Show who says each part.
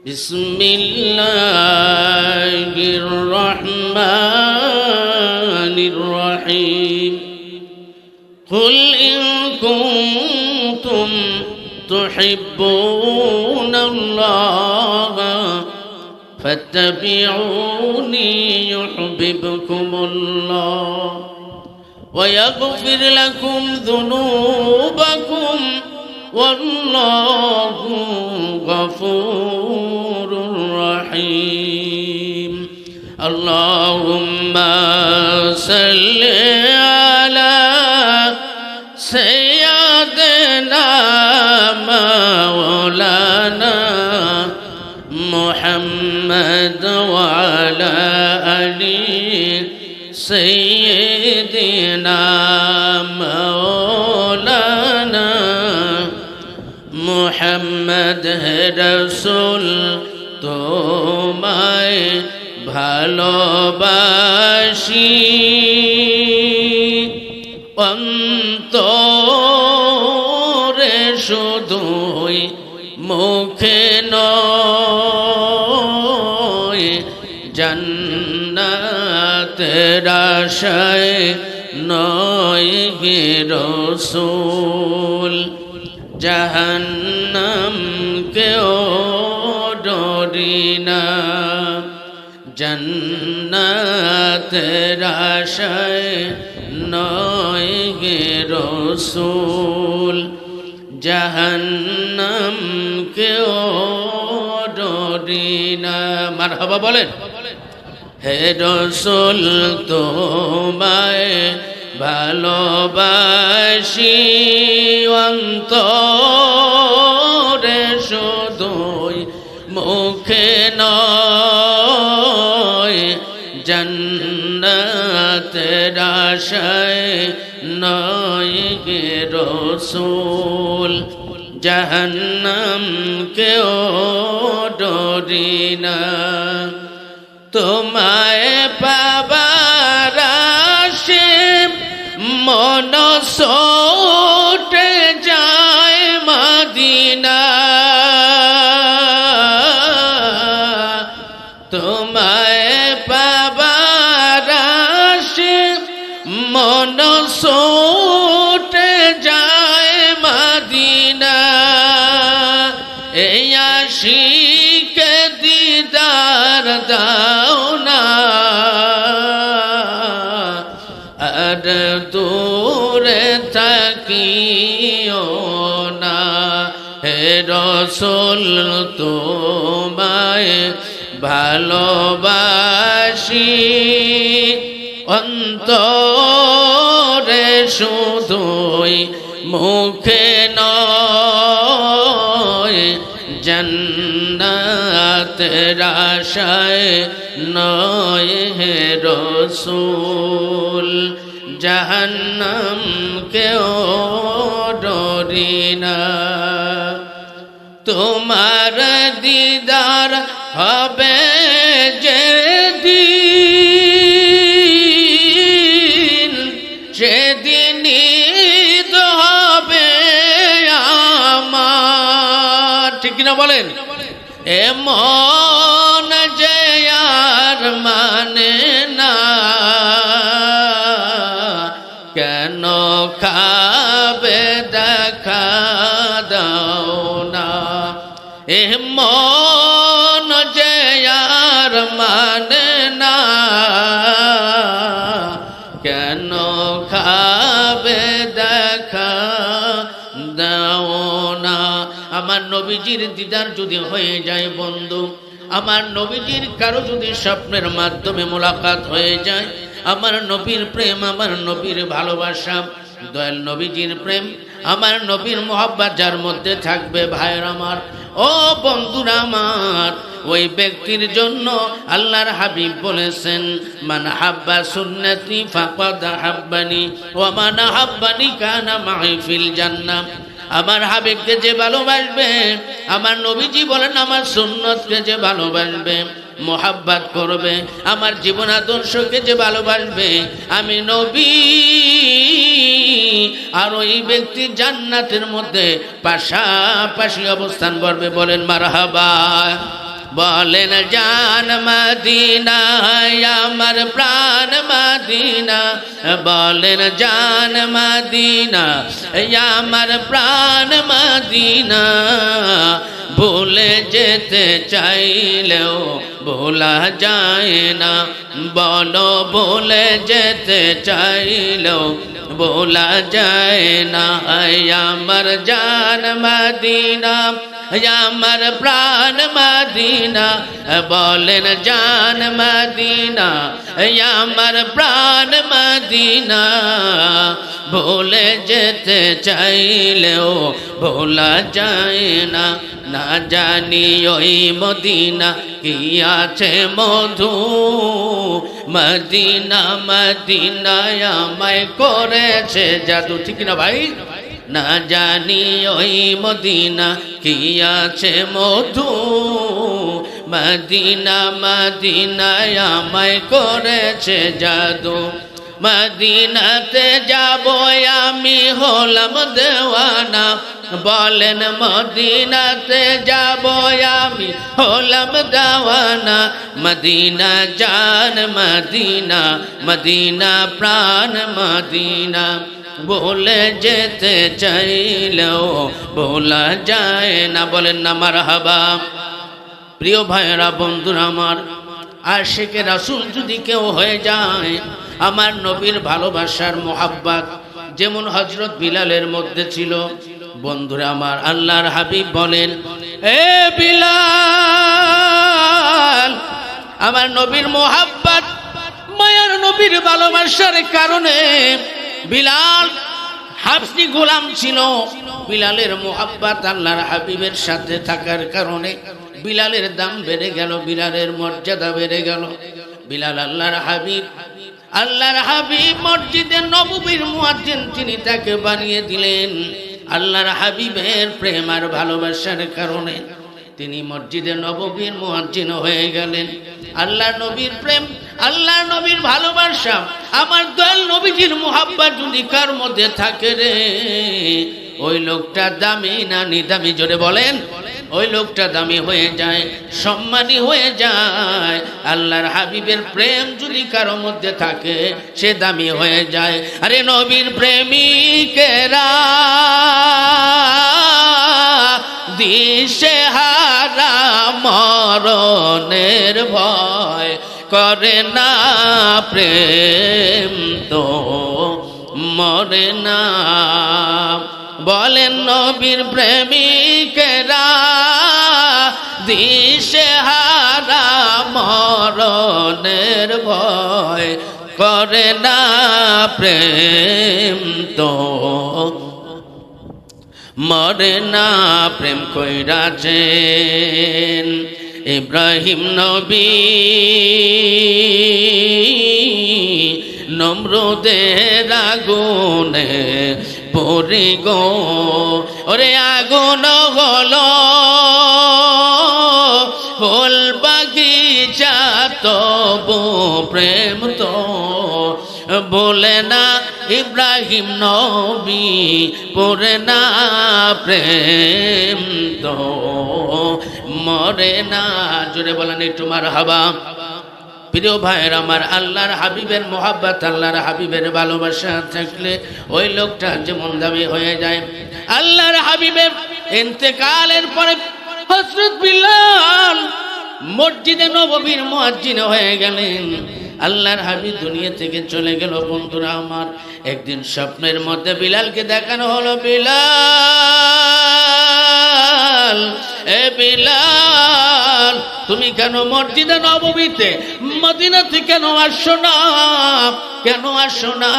Speaker 1: বিসমিল্লাহির রহমানির রহিম কুল ইন কুনতুম তুহিব্বুনাল্লাহা ফাত্তাবিউনি ইউহিব্বুকুমুল্লাহ ওয়া ইয়াগফির লাকুম যুনুবাকুম ওয়াল্লাহু গফুরুর রহিম। আল্লাহুম্মা সাল্লি আলা সাইয়্যিদিনা মাওলানা মুহাম্মদ ওয়া আলা আলি সাইয়্যিদিনা মাওলানা মুহাম্মদ রাসূল তোমায় ভালোবাসি অন্তরে শুধুই মুখে নয় জান্নাতের আশায় নয় গে রাসূল জাহান্নাম কেও ডরি না জান্নাতের আশায় নয় গে রাসূল জাহান্নাম কেও ডরি না। মারহাবা বলেন। হে রাসূল তোমায় ভালোবাসি অন্তরে শুধুই মুখে নয় জান্নাতের আশায় নয় গে রাসূল জাহান্নাম কেও ডরি না। তোমায় পাবার আশে মন ছুটে যায় মদিনা তোমায় পাবার আশে মন ছুটে যায় মদিনা এই আশিকে দিদার দাও না আর দূরে থাকিও না। হে রাসূল তোমায় ভালোবাসি অন্তরে শুধুই মুখে নয় জান্নাতের আশায় নয় হে রাসূল জাহান্নাম কেও ডরি না। তোমার দিদার হবে যেদিন সেদিন ঈদ হবে আমার ঠিক কিনা বলেন। এমন যে আর মানে না কেন খাবে দেখা দাও না এমন যে আর মানে না কেন খাবে দেখা দাও না। আমার নবীজির দিদার যদি হয়ে যায় বন্ধু আমার নবীজির কারো যদি স্বপ্নের মাধ্যমে মোলাকাত হয়ে যায় আমার নবীর প্রেম আমার নবীর ভালোবাসা দয়াল নবীজির প্রেম আমার নবীর মোহাব্বত যার মধ্যে থাকবে ভাইয়ের আমার ও বন্ধুরা আমার ওই ব্যক্তির জন্য আল্লাহর হাবিব বলেছেন মান হাব্বা সুন্নতি ফাকাদ হাব্বানি ওয়া মান হাব্বানি কানা মাই ফিল জান্নাহ। আমার হাবিবকে যে ভালোবাসবে আমার নবীজি বলেন আমার সুন্নতকে যে ভালোবাসবে মোহাব্বত করবে আমার জীবন আদর্শকে যে ভালোবাসবে আমি নবী আর ওই ব্যক্তি জান্নাতের মধ্যে পাশাপাশি অবস্থান করবে বলেন মারহাবা। বলেন জান মদিনা আমার প্রাণ মদিনা, বলেন জান মদিনা আমার প্রাণ মদিনা। ভুলে যেতে চাইলেও ভোলা যায় না, বলো ভুলে যেতে চাইলেও ভোলা যায় না। আমার জান মদিনা আমার প্রাণ মদিনা, বলেন জান মদিনা আমার প্রাণ মদিনা। ভুলে যেতে চাইলেও ভোলা যায় না, না জানি ওই মদিনা কি আছে মধু, মদিনা মদিনায় আমায় করেছে জাদু, ঠিক না ভাই? না জানি ওই মদিনা কি আছে মধু, মদিনা মদিনায় আমায় করেছে জাদু। মদিনাতে যাব আমি হলাম দেওয়ানা, বলেন মদিনাতে যাব আমি হলাম দেওয়ানা। মদিনা জান মদিনা মদিনা প্রাণ মদিনা, ভুলে যেতে চাইলেও ভোলা যায় না। বলেন না মারহাবা। প্রিয় ভাইরা বন্ধুরা আমার, আশিকে রাসূল যদি কেউ হয়ে যায়, আমার নবীর ভালোবাসার মোহাব্বত যেমন হযরত বিলালের মধ্যে ছিল, বন্ধুরা আমার আল্লাহর হাবিব বলেন, এ বিলাল, আমার নবীর মোহাব্বত মায়ার নবীর ভালোবাসার কারণে বিলাল হাবশী গোলাম ছিল, বিলালের মোহাব্বত আল্লাহর হাবিবের সাথে থাকার কারণে বিলালের দাম বেড়ে গেল, বিলালের মর্যাদা বেড়ে গেল। বিলাল আল্লাহর হাবিব মসজিদে নববীর মুয়াজ্জিন তিনি তাকে বানিয়ে দিলেন। আল্লাহর হাবিবের প্রেম আর ভালোবাসার কারণে তিনি মসজিদে নববীর মুয়াজ্জিন হয়ে গেলেন। আল্লাহর নবীর প্রেম, আল্লাহর নবীর ভালোবাসা, আমার দয়াল নবীজির মুহাব্বত যদি কার মধ্যে থাকে রে, ওই লোকটা দামি না নিদামি? জোরে বলেন। ওই লোকটা দামি হয়ে যায়, সম্মানী হয়ে যায়। আল্লাহর হাবিবের প্রেম যদি কারো মধ্যে থাকে সে দামি হয়ে যায়। আরে নবীর প্রেমিকেরা দিশেহারা মরণের ভয় করে না, প্রেম তো মরে না। বলেন নবীর প্রেমিকেরা দিশেহারা মরণের ভয় করে না, প্রেম তো মরে না। প্রেম কইরাছেন ইব্রাহিম নবী নমরুদের আগুনে পড়ে গো, ওরে আগুন হলো ফুল বাগিচা, তবু প্রেম তো বলে না। ইব্রাহিম নবী পড়ে না, প্রেম তো মরে না। জোরে বলেন একটু মারহাবা। প্রিয় ভাইয়ের আমার, আল্লাহর হাবিবের মোহাব্বত, আল্লাহর হাবিবের ভালোবাসা থাকলে ওই লোকটা যেমন দামি হয়ে যায়। আল্লাহর হাবিবের ইন্তেকালের পরে হযরত বিলাল মসজিদে নববীর মুয়াজ্জিন হয়ে গেলেন। আল্লাহর হাবিব দুনিয়া থেকে চলে গেল। বন্ধুরা আমার, একদিন স্বপ্নের মধ্যে বিলালকে দেখানো হলো, বিলাল, এ বিলাল, তুমি কেন মসজিদে নববীতে মদিনাতে কেন আসছো না? কেন আসছো না?